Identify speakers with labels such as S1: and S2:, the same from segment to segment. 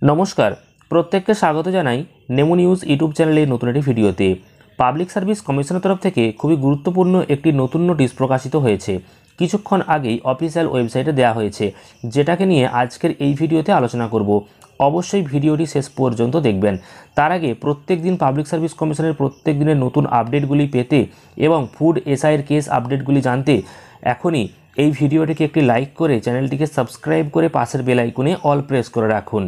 S1: নমস্কার, প্রত্যেককে স্বাগত জানাই নেমো নিউজ ইউটিউব চ্যানেলের নতুন একটি ভিডিওতে। পাবলিক সার্ভিস কমিশনের তরফ থেকে খুবই গুরুত্বপূর্ণ একটি নতুন নোটিশ প্রকাশিত হয়েছে। কিছুক্ষণ আগেই অফিসিয়াল ওয়েবসাইটে দেওয়া হয়েছে, যেটাকে নিয়ে আজকের এই ভিডিওতে আলোচনা করব। অবশ্যই ভিডিওটি শেষ পর্যন্ত দেখবেন। তার আগে প্রত্যেক দিন পাবলিক সার্ভিস কমিশনের প্রত্যেক দিনের নতুন আপডেটগুলি পেতে এবং ফুড এসআইয়ের কেস আপডেটগুলি জানতে এখনই এই ভিডিওটিকে একটি লাইক করে চ্যানেলটিকে সাবস্ক্রাইব করে পাশের বেল আইকনে অল প্রেস করে রাখুন।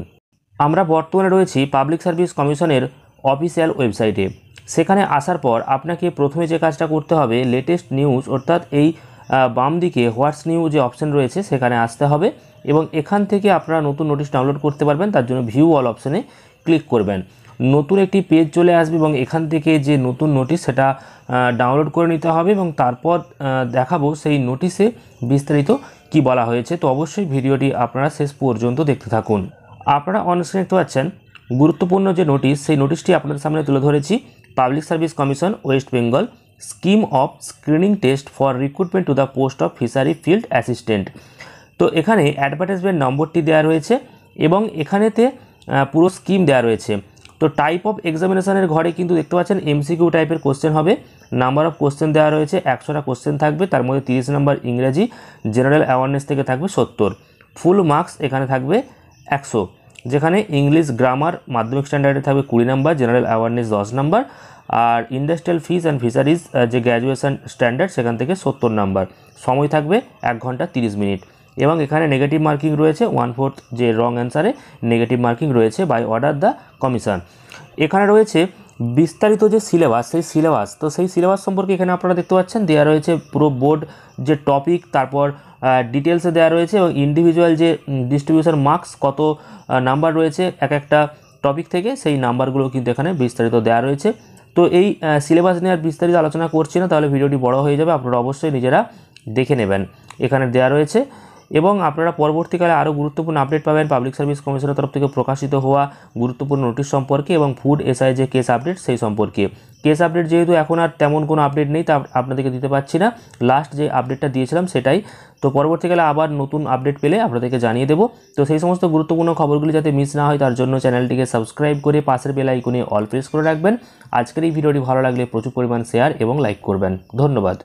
S1: আমরা বর্তমানে রয়েছি পাবলিক সার্ভিস কমিশনের অফিসিয়াল ওয়েবসাইটে। সেখানে আসার পর আপনাকে প্রথমে যে কাজটা করতে হবে, লেটেস্ট নিউজ অর্থাৎ এই বাম দিকে হোয়াটস নিউ যে অপশান রয়েছে সেখানে আসতে হবে এবং এখান থেকে আপনারা নতুন নোটিশ ডাউনলোড করতে পারবেন। তার জন্য ভিউ অল অপশানে ক্লিক করবেন। নতুন একটি পেজ চলে আসবে এবং এখান থেকে যে নতুন নোটিশ সেটা ডাউনলোড করে নিতে হবে এবং তারপর দেখাবো সেই নোটিশে বিস্তারিত কি বলা হয়েছে। তো অবশ্যই ভিডিওটি আপনারা শেষ পর্যন্ত দেখতে থাকুন। আপনারা অনস্ক্রিনে দেখতে পাচ্ছেন গুরুত্বপূর্ণ যে নোটিশ, সেই নোটিশটি আপনাদের সামনে তুলে ধরেছি। Public service commission West Bengal scheme of screening test for recruitment to the post of fishery field assistant. তো এখানে অ্যাডভার্টাইজমেন্ট নম্বরটি দেওয়া রয়েছে এবং এখানেতে পুরো স্কিম দেওয়া রয়েছে। তো টাইপ অফ এক্সামিনেশনের ঘরে কিন্তু দেখতে পাচ্ছেন এমসিকিউ টাইপের কোশ্চেন হবে। নাম্বার অফ কোশ্চেন দেওয়া রয়েছে, 100টা কোশ্চেন থাকবে, তার মধ্যে 30 নম্বর ইংরেজি, জেনারেল অ্যাওয়ারনেস থেকে থাকবে 70। ফুল মার্কস এখানে থাকবে 100, যেখানে ইংলিশ গ্রামার মাধ্যমিক স্ট্যান্ডার্ডে থাকবে 20 নম্বর, জেনারেল অ্যাওয়ারনেস 10 নম্বর, আর ইন্ডাস্ট্রিয়াল ফিশ অ্যান্ড ফিশারিজ যে গ্র্যাজুয়েশন স্ট্যান্ডার্ড সেখান থেকে 70 নম্বর। সময় থাকবে 1 ঘন্টা 30 মিনিট এবং এখানে নেগেটিভ মার্কিং রয়েছে 1/4, যে রং অ্যান্সারে নেগেটিভ মার্কিং রয়েছে বাই অর্ডার দ্য কমিশন। এখানে রয়েছে বিস্তারিত যে সিলেবাস, সেই সিলেবাস, তো সেই সিলেবাস সম্পর্কে এখানে আপনারা দেখতে পাচ্ছেন দেওয়া রয়েছে পুরো বোর্ড যে টপিক, তারপর ডিটেলসে দেওয়া রয়েছে এবং ইন্ডিভিজুয়াল যে ডিস্ট্রিবিউশন মার্কস কত নাম্বার রয়েছে এক একটা টপিক থেকে, সেই নাম্বারগুলো কিন্তু এখানে বিস্তারিত দেওয়া রয়েছে। তো এই সিলেবাস নিয়ে আর বিস্তারিত আলোচনা করছি না, তাহলে ভিডিওটি বড় হয়ে যাবে। আপনারা অবশ্যই নিজেরা দেখে নেবেন, এখানে দেওয়া রয়েছে। এবং আপনারা পরবর্তীকালে আরও গুরুত্বপূর্ণ আপডেট পাবেন পাবলিক সার্ভিস কমিশনের তরফ থেকে প্রকাশিত হওয়া গুরুত্বপূর্ণ নোটিশ সম্পর্কে এবং ফুড এসআই যে কেস আপডেট সেই সম্পর্কে। কেস আপডেট যেহেতু এখন আর তেমন কোনো আপডেট নেই, তা আপনাদেরকে দিতে পারছি না। লাস্ট যে আপডেটটা দিয়েছিলাম সেটাই। তো পরবর্তীকালে আবার নতুন আপডেট পেলে আপনাদেরকে জানিয়ে দেবো। তো সেই সমস্ত গুরুত্বপূর্ণ খবরগুলি যাতে মিস না হয় তার জন্য চ্যানেলটিকে সাবস্ক্রাইব করে পাশের বেল আইকনে অল প্রেস করে রাখবেন। আজকের এই ভিডিওটি ভালো লাগলে প্রচুর পরিমাণ শেয়ার এবং লাইক করবেন। ধন্যবাদ।